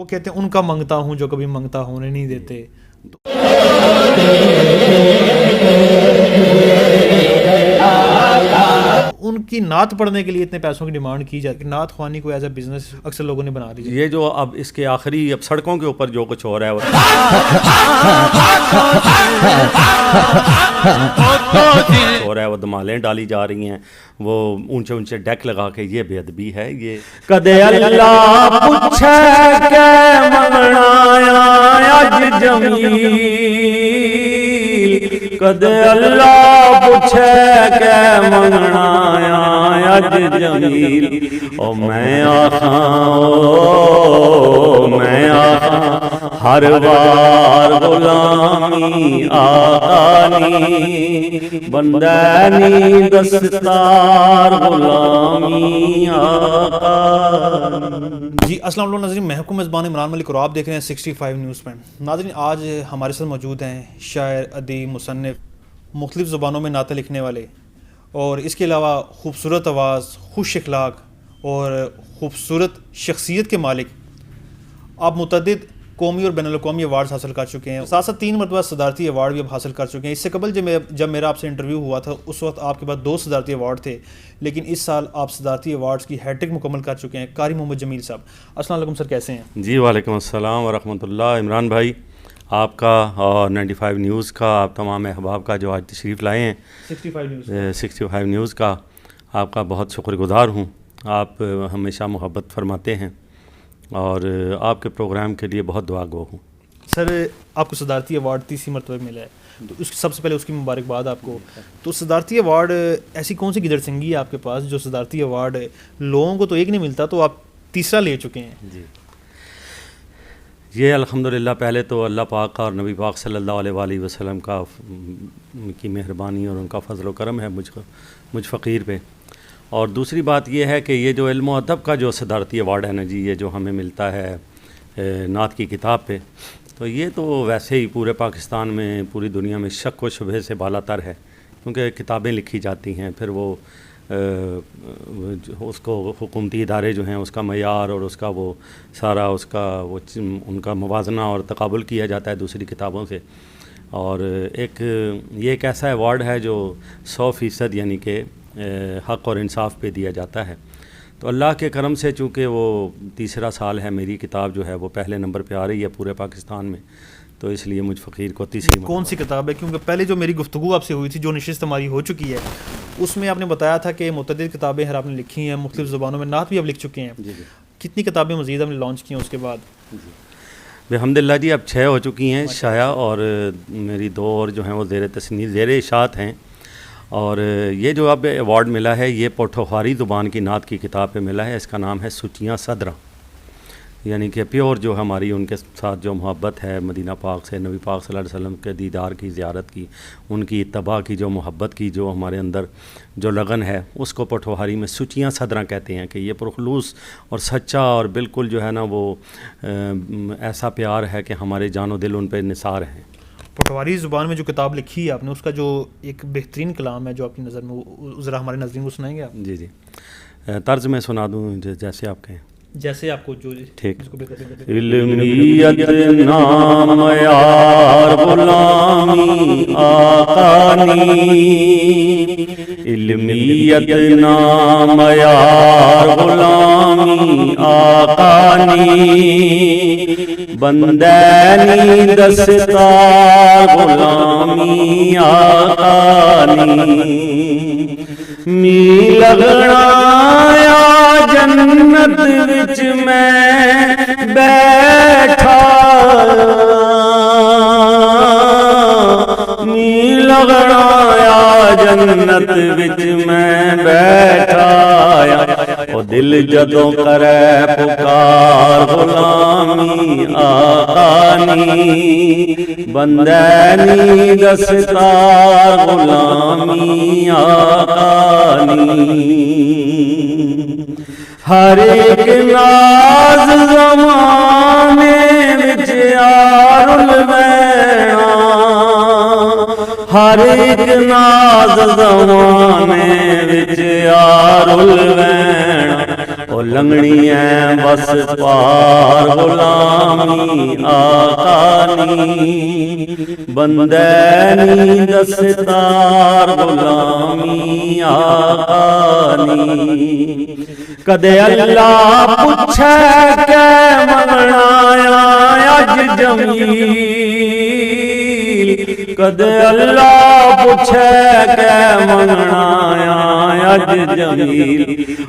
وہ کہتے ہیں ان کا منگتا ہوں جو کبھی منگتا ہونے نہیں دیتے. ان کی نعت پڑھنے کے لیے اتنے پیسوں کی ڈیمانڈ کی جاتی ہے. نعت خوانی کو ایز اے بزنس اکثر لوگوں نے بنا دی. یہ جو اب اس کے آخری اب سڑکوں کے اوپر جو کچھ ہو رہا ہے وہ دمالیں ڈالی جا رہی ہیں, وہ اونچے اونچے ڈیک لگا کے, یہ بے ادبی ہے. یہ کدے اللہ پوچھے کہ منگنا اج جمیل, کدے اللہ پوچھے کہ منگنا اج جمیل, او میں آخاں ہر بار غلامی آقانی بندہ نی دستار غلامی آقانی. جی السلام علیکم ناظرین, میں حکم میزبان عمران ملک اور آپ دیکھ رہے ہیں 65 نیوز پوائنٹ. ناظرین آج ہمارے ساتھ موجود ہیں شاعر, ادیب, مصنف, مختلف زبانوں میں نعتیں لکھنے والے, اور اس کے علاوہ خوبصورت آواز, خوش اخلاق اور خوبصورت شخصیت کے مالک. آپ متعدد قومی اور بین الاقوامی ایوارڈز حاصل کر چکے ہیں, ساتھ ساتھ 3 مرتبہ صدارتی ایوارڈ بھی اب حاصل کر چکے ہیں. اس سے قبل جب میرا آپ سے انٹرویو ہوا تھا اس وقت آپ کے پاس 2 صدارتی ایوارڈ تھے, لیکن اس سال آپ صدارتی ایوارڈز کی ہیٹرک مکمل کر چکے ہیں. قاری محمد جمیل صاحب, السلام علیکم سر, کیسے ہیں؟ جی وعلیکم السلام ورحمۃ اللہ. عمران بھائی, آپ کا اور 95 نیوز کا, آپ تمام احباب کا جو آج تشریف لائے ہیں 65 نیوز کا, آپ کا بہت شکر گزار ہوں. آپ ہمیشہ محبت فرماتے ہیں اور آپ کے پروگرام کے لیے بہت دعا گو ہوں. سر آپ کو صدارتی ایوارڈ 30 مرتبہ ملا ہے, تو سب سے پہلے اس کی مبارکباد آپ کو. تو صدارتی ایوارڈ ایسی کون سی گدڑ سنگی ہے آپ کے پاس جو صدارتی ایوارڈ لوگوں کو تو ایک نہیں ملتا, تو آپ تیسرا لے چکے ہیں؟ جی, یہ الحمدللہ پہلے تو اللہ پاک کا اور نبی پاک صلی اللہ علیہ وآلہ وسلم کا کی مہربانی اور ان کا فضل و کرم ہے مجھ فقیر پہ. اور دوسری بات یہ ہے کہ یہ جو علم و ادب کا جو صدارتی ایوارڈ ہے نا جی, یہ جو ہمیں ملتا ہے نعت کی کتاب پہ, تو یہ تو ویسے ہی پورے پاکستان میں, پوری دنیا میں شک و شبہ سے بالا تر ہے, کیونکہ کتابیں لکھی جاتی ہیں, پھر وہ اس کو حکومتی ادارے جو ہیں اس کا معیار اور اس کا وہ سارا اس کا وہ ان کا موازنہ اور تقابل کیا جاتا ہے دوسری کتابوں سے. اور یہ ایک ایسا ایوارڈ ہے جو 100% یعنی کہ حق اور انصاف پہ دیا جاتا ہے. تو اللہ کے کرم سے چونکہ وہ تیسرا سال ہے میری کتاب جو ہے وہ پہلے نمبر پہ آ رہی ہے پورے پاکستان میں, تو اس لیے مجھ فقیر کو تیسری. کون سی کتاب ہے؟ کیونکہ پہلے جو میری گفتگو آپ سے ہوئی تھی, جو نشست ہماری ہو چکی ہے, اس میں آپ نے بتایا تھا کہ متعدد کتابیں آپ نے لکھی ہیں, مختلف زبانوں میں نعت بھی آپ لکھ چکے ہیں. جی جی. کتنی کتابیں مزید آپ نے لانچ کی ہیں اس کے بعد؟ الحمدللہ جی اب 6 ہو چکی ہیں شائع, اور میری 2 اور جو ہیں وہ زیر تصنیف زیر اشاعت ہیں. اور یہ جو اب ایوارڈ ملا ہے یہ پوٹھوہاری زبان کی نعت کی کتاب پہ ملا ہے. اس کا نام ہے سچیاں صدراں, یعنی کہ پیور جو ہماری ان کے ساتھ جو محبت ہے مدینہ پاک سے, نبی پاک صلی اللہ علیہ وسلم کے دیدار کی, زیارت کی, ان کی اتباع کی, جو محبت کی جو ہمارے اندر جو لگن ہے, اس کو پوٹھوہاری میں سچیاں صدراں کہتے ہیں. کہ یہ پرخلوص اور سچا اور بالکل جو ہے نا وہ ایسا پیار ہے کہ ہمارے جان و دل ان پہ نثار ہیں. پٹواری زبان میں جو کتاب لکھی ہے آپ نے, اس کا جو ایک بہترین کلام ہے جو آپ کی نظر میں, ذرا ہمارے ناظرین کو سنائیں گے آپ؟ جی جی, طرز میں سنا دوں جیسے آپ کہیں. جیسے آپ کو جو ٹھیک. علمیت نام یار غلامی آقانی, علمیت نام یار غلامی آقانی, بندینی دستار غلامی آقانی, می لگنا یا جنت وچ میں بیٹھا, می لگنا یا جنت وچ میں بیٹھا, او دل جدوں کرے پکار غلامی آقانی, بندینی دستار غلامی آقانی. ہر ایک ناز زمانے وچ یار الوینا, ہر ایک ناز زمانے وچ یار الوینا, او لنگڑی ہے بس پار غلامی آقا نی بندے نی دستار غلامی آقا نی کدے اللہ پوچھے کہ منگنا اج جمیل کدے اللہ پوچھے کہ منگنا اج جمیل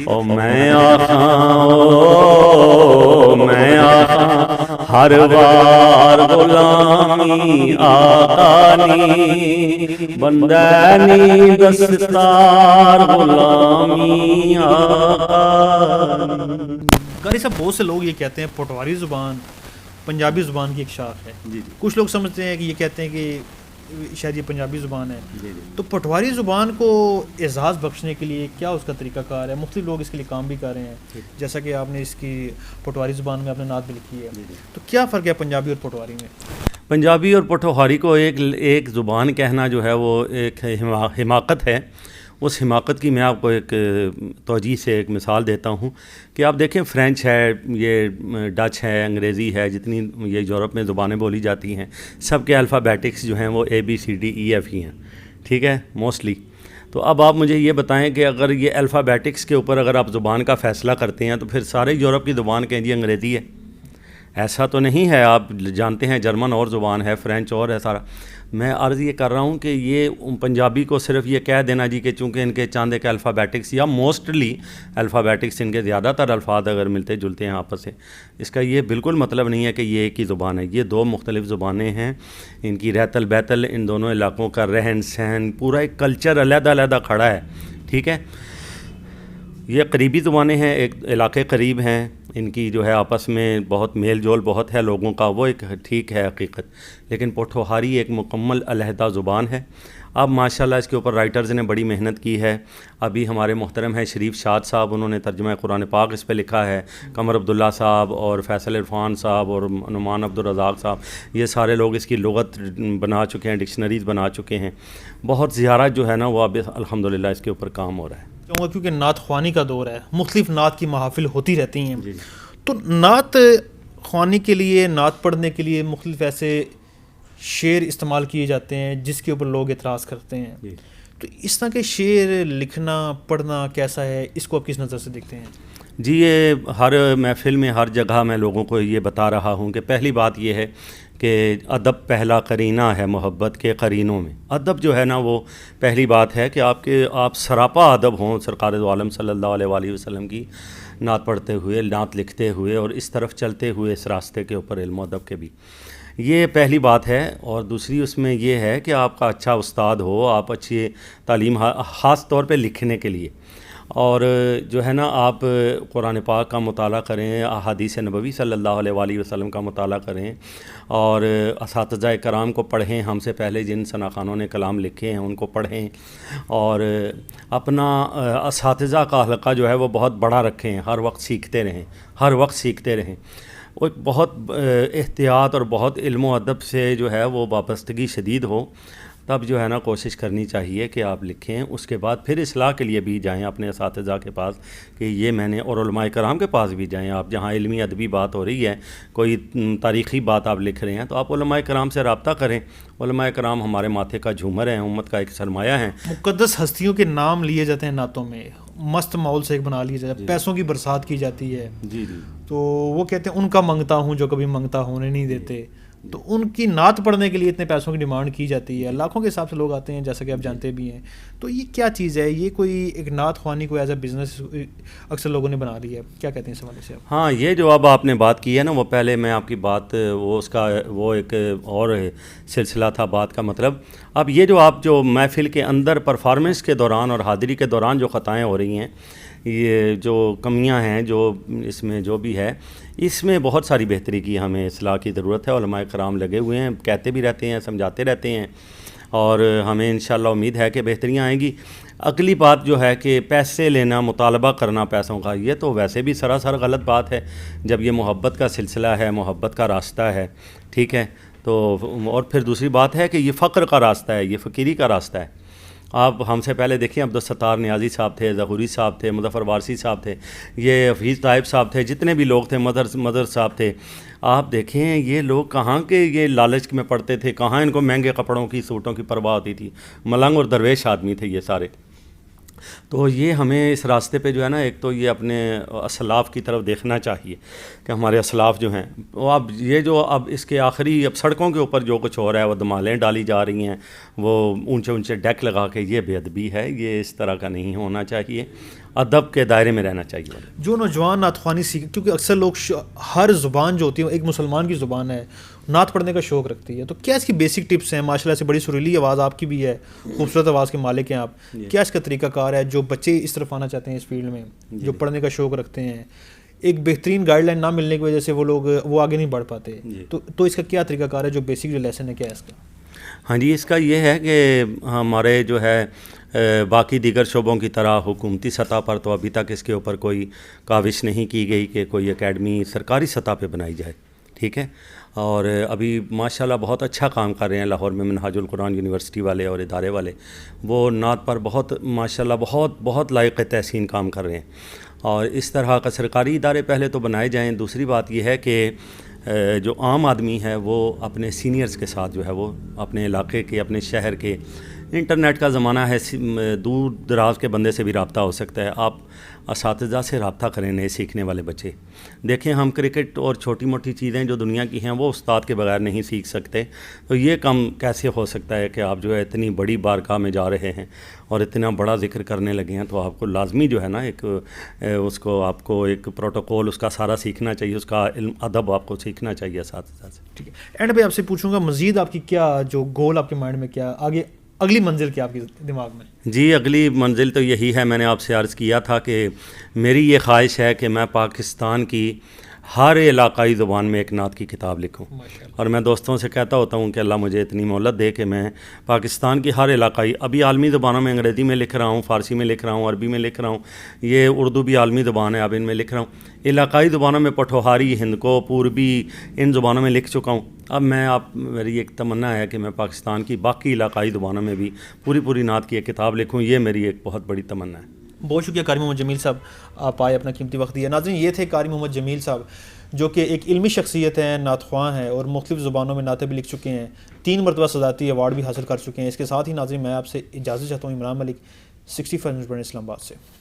او میں آخاں ہر وار غلامی آقا نی بندہ نی دستار غلامی آقا نی۔ قاری صاحب بہت سے لوگ یہ کہتے ہیں پٹواری زبان پنجابی زبان کی ایک شاخ ہے، کچھ لوگ سمجھتے ہیں کہ یہ کہتے ہیں کہ شاید یہ پنجابی زبان ہے، تو پٹواری زبان کو اعزاز بخشنے کے لیے کیا اس کا طریقہ کار ہے؟ مختلف لوگ اس کے لیے کام بھی کر رہے ہیں، جیسا کہ آپ نے اس کی پٹواری زبان میں اپنے نعت بھی لکھی ہے، تو کیا فرق ہے پنجابی اور پٹواری میں؟ پنجابی اور پٹواری کو ایک زبان کہنا جو ہے وہ ایک حماقت ہے۔ اس حماقت کی میں آپ کو ایک توجیہ سے ایک مثال دیتا ہوں کہ آپ دیکھیں فرینچ ہے، یہ ڈچ ہے، انگریزی ہے، جتنی یہ یورپ میں زبانیں بولی جاتی ہیں سب کے الفابیٹکس جو ہیں وہ ABCDEF ہی ہیں، ٹھیک ہے موسٹلی۔ تو اب آپ مجھے یہ بتائیں کہ اگر یہ الفابیٹکس کے اوپر اگر آپ زبان کا فیصلہ کرتے ہیں تو پھر سارے یورپ کی زبان کہیں جی انگریزی ہے؟ ایسا تو نہیں ہے، آپ جانتے ہیں جرمن اور زبان ہے، فرینچ اور ہے سارا۔ میں عرض یہ کر رہا ہوں کہ یہ پنجابی کو صرف یہ کہہ دینا جی کہ چونکہ ان کے چاندے کے الفابیٹکس یا موسٹلی الفابیٹکس ان کے زیادہ تر الفاظ اگر ملتے جلتے ہیں آپس سے، اس کا یہ بالکل مطلب نہیں ہے کہ یہ ایک ہی زبان ہے۔ یہ دو مختلف زبانیں ہیں، ان کی ریتل بیتل، ان دونوں علاقوں کا رہن سہن، پورا ایک کلچر علیحدہ علیحدہ کھڑا ہے، ٹھیک ہے۔ یہ قریبی زبانیں ہیں، ایک علاقے قریب ہیں، ان کی جو ہے آپس میں بہت میل جول بہت ہے لوگوں کا، وہ ایک ٹھیک ہے حقیقت، لیکن پوٹھوہاری ایک مکمل علیحدہ زبان ہے۔ اب ماشاءاللہ اس کے اوپر رائٹرز نے بڑی محنت کی ہے۔ ابھی ہمارے محترم ہیں شریف شاد صاحب، انہوں نے ترجمہ قرآن پاک اس پہ لکھا ہے، قمر عبداللہ صاحب اور فیصل عرفان صاحب اور نعمان عبدالرزاق صاحب، یہ سارے لوگ اس کی لغت بنا چکے ہیں، ڈکشنریز بنا چکے ہیں۔ بہت زیارت جو ہے نا وہ اب الحمدللہ اس کے اوپر کام ہو رہا ہے، کیونکہ نعت خوانی کا دور ہے، مختلف نعت کی محافل ہوتی رہتی ہیں، تو نعت خوانی کے لیے، نعت پڑھنے کے لیے مختلف ایسے شعر استعمال کیے جاتے ہیں جس کے اوپر لوگ اعتراض کرتے ہیں، تو اس طرح کے شعر لکھنا پڑھنا کیسا ہے، اس کو آپ کس نظر سے دیکھتے ہیں؟ جی یہ ہر محفل میں ہر جگہ میں لوگوں کو یہ بتا رہا ہوں کہ پہلی بات یہ ہے کہ ادب پہلا قرینہ ہے محبت کے قرینوں میں۔ ادب جو ہے نا وہ پہلی بات ہے کہ آپ سراپا ادب ہوں سرکار دو عالم صلی اللہ علیہ وآلہ وسلم کی نعت پڑھتے ہوئے، نعت لکھتے ہوئے اور اس طرف چلتے ہوئے اس راستے کے اوپر علم و ادب کے بھی، یہ پہلی بات ہے۔ اور دوسری اس میں یہ ہے کہ آپ کا اچھا استاد ہو، آپ اچھی تعلیم خاص طور پہ لکھنے کے لیے، اور جو ہے نا آپ قرآن پاک کا مطالعہ کریں، احادیث نبوی صلی اللہ علیہ وآلہ وسلم کا مطالعہ کریں، اور اساتذہ کرام کو پڑھیں، ہم سے پہلے جن ثناخانوں نے کلام لکھے ہیں ان کو پڑھیں، اور اپنا اساتذہ کا حلقہ جو ہے وہ بہت بڑا رکھیں، ہر وقت سیکھتے رہیں، ہر وقت سیکھتے رہیں۔ وہ بہت احتیاط اور بہت علم و ادب سے جو ہے وہ وابستگی شدید ہو، تب جو ہے نا کوشش کرنی چاہیے کہ آپ لکھیں۔ اس کے بعد پھر اصلاح کے لیے بھی جائیں اپنے اساتذہ کے پاس کہ یہ میں نے، اور علماء کرام کے پاس بھی جائیں آپ، جہاں علمی ادبی بات ہو رہی ہے، کوئی تاریخی بات آپ لکھ رہے ہیں تو آپ علماء کرام سے رابطہ کریں۔ علماء کرام ہمارے ماتھے کا جھومر ہیں، امت کا ایک سرمایہ ہیں۔ مقدس ہستیوں کے نام لیے جاتے ہیں نعتوں میں، مست ماحول سے ایک بنا لیا جاتا ہے، پیسوں کی برسات کی جاتی ہے، جی جی، تو وہ کہتے ہیں ان کا منگتا ہوں جو کبھی منگتا ہونے نہیں دیتے، تو ان کی نعت پڑھنے کے لیے اتنے پیسوں کی ڈیمانڈ کی جاتی ہے، لاکھوں کے حساب سے لوگ آتے ہیں جیسا کہ آپ جانتے بھی ہیں، تو یہ کیا چیز ہے؟ یہ کوئی ایک نعت خوانی کو ایز اے بزنس اکثر لوگوں نے بنا لیا ہے، کیا کہتے ہیں اس حوالے سے آپ؟ ہاں یہ جو اب آپ نے بات کی ہے نا، وہ پہلے میں آپ کی بات وہ ایک اور سلسلہ تھا بات کا، مطلب اب یہ جو آپ جو محفل کے اندر پرفارمنس کے دوران اور حاضری کے دوران جو خطائیں ہو رہی ہیں، یہ جو کمیاں ہیں جو اس میں جو بھی ہے، اس میں بہت ساری بہتری کی ہمیں اصلاح کی ضرورت ہے۔ علماء کرام لگے ہوئے ہیں، کہتے بھی رہتے ہیں، سمجھاتے رہتے ہیں، اور ہمیں انشاءاللہ امید ہے کہ بہتریاں آئیں گی۔ اگلی بات جو ہے کہ پیسے لینا، مطالبہ کرنا پیسوں کا، یہ تو ویسے بھی سراسر غلط بات ہے جب یہ محبت کا سلسلہ ہے، محبت کا راستہ ہے، ٹھیک ہے۔ تو اور پھر دوسری بات ہے کہ یہ فقر کا راستہ ہے، یہ فقیری کا راستہ ہے، آپ ہم سے پہلے دیکھیں عبدالستار نیازی صاحب تھے، ظہوری صاحب تھے، مظفر وارثی صاحب تھے، یہ حفیظ طائب صاحب تھے، جتنے بھی لوگ تھے، مدر صاحب تھے. آپ دیکھیں یہ لوگ کہاں کے یہ لالچ میں پڑتے تھے، کہاں ان کو مہنگے کپڑوں کی سوٹوں کی پرواہ ہوتی تھی. ملنگ اور درویش آدمی تھے یہ سارے. تو یہ ہمیں اس راستے پہ جو ہے نا، ایک تو یہ اپنے اسلاف کی طرف دیکھنا چاہیے کہ ہمارے اسلاف جو ہیں وہ اب یہ جو اب اس کے آخری اب سڑکوں کے اوپر جو کچھ ہو رہا ہے، وہ دمالیں ڈالی جا رہی ہیں، وہ اونچے اونچے ڈیک لگا کے، یہ بے ادبی ہے، یہ اس طرح کا نہیں ہونا چاہیے، ادب کے دائرے میں رہنا چاہیے. جو نوجوان نعت خوانی سیکھ، کیونکہ اکثر لوگ ہر زبان جو ہوتی ہے ایک مسلمان کی زبان ہے، نعت پڑھنے کا شوق رکھتی ہے، تو کیا اس کی بیسک ٹپس ہیں؟ ماشاء اللہ سے بڑی سریلی آواز آپ کی بھی ہے، خوبصورت آواز کے مالک ہیں آپ. کیا اس کا طریقہ کار ہے جو بچے اس طرف آنا چاہتے ہیں اس فیلڈ میں، جو پڑھنے کا شوق رکھتے ہیں؟ ایک بہترین گائیڈ لائن نہ ملنے کی وجہ سے وہ آگے نہیں بڑھ پاتے، تو اس کا کیا طریقہ کار ہے؟ جو بیسک جو لیسن ہے کیا ہے اس کا؟ ہاں جی، اس کا یہ ہے کہ ہمارے جو ہے باقی دیگر شعبوں کی طرح حکومتی سطح پر تو ابھی تک اس کے اوپر کوئی کاوش نہیں کی گئی کہ کوئی اکیڈمی سرکاری سطح پہ بنائی جائے. ٹھیک ہے، اور ابھی ماشاءاللہ بہت اچھا کام کر رہے ہیں لاہور میں منہاج القرآن یونیورسٹی والے اور ادارے والے، وہ نعت پر بہت ماشاءاللہ بہت لائق تحسین کام کر رہے ہیں. اور اس طرح کا سرکاری ادارے پہلے تو بنائے جائیں. دوسری بات یہ ہے کہ جو عام آدمی ہے وہ اپنے سینئرز کے ساتھ جو ہے وہ اپنے علاقے کے، اپنے شہر کے، انٹرنیٹ کا زمانہ ہے، دور دراز کے بندے سے بھی رابطہ ہو سکتا ہے. آپ اساتذہ سے رابطہ کریں، نئے سیکھنے والے بچے. دیکھیں ہم کرکٹ اور چھوٹی موٹی چیزیں جو دنیا کی ہیں وہ استاد کے بغیر نہیں سیکھ سکتے. تو یہ کم کیسے ہو سکتا ہے کہ آپ جو ہے اتنی بڑی بارگاہ میں جا رہے ہیں اور اتنا بڑا ذکر کرنے لگے ہیں، تو آپ کو لازمی جو ہے نا ایک اس کو آپ کو ایک پروٹوکول اس کا سارا سیکھنا چاہیے، اس کا علم ادب آپ کو سیکھنا چاہیے اساتذہ سے. ٹھیک ہے، اینڈ پہ آپ سے پوچھوں گا مزید آپ کی کیا جو گول آپ کے مائنڈ میں، کیا آگے اگلی منزل کیا آپ کے دماغ میں؟ جی اگلی منزل تو یہی ہے، میں نے آپ سے عرض کیا تھا کہ میری یہ خواہش ہے کہ میں پاکستان کی ہر علاقائی زبان میں ایک نعت کی کتاب لکھوں. اور میں دوستوں سے کہتا ہوتا ہوں کہ اللہ مجھے اتنی مہلت دے کہ میں پاکستان کی ہر علاقائی، ابھی عالمی زبانوں میں انگریزی میں لکھ رہا ہوں، فارسی میں لکھ رہا ہوں، عربی میں لکھ رہا ہوں، یہ اردو بھی عالمی زبان ہے، اب ان میں لکھ رہا ہوں. علاقائی زبانوں میں پٹھوہاری، ہندکو، پوربی، ان زبانوں میں لکھ چکا ہوں. اب میری ایک تمنا ہے کہ میں پاکستان کی باقی علاقائی زبانوں میں بھی پوری نعت کی ایک کتاب لکھوں. یہ میری ایک بہت بڑی تمنا ہے. بہت شکریہ قاری محمد جمیل صاحب، آپ آئے، اپنا قیمتی وقت دیا. ناظرین یہ تھے قاری محمد جمیل صاحب، جو کہ ایک علمی شخصیت ہیں، نعت خواں ہیں اور مختلف زبانوں میں نعتیں بھی لکھ چکے ہیں، 3 مرتبہ صدارتی ایوارڈ بھی حاصل کر چکے ہیں. اس کے ساتھ ہی ناظرین میں آپ سے اجازت چاہتا ہوں. عمران ملک، 65 نیوز برن اسلام آباد سے.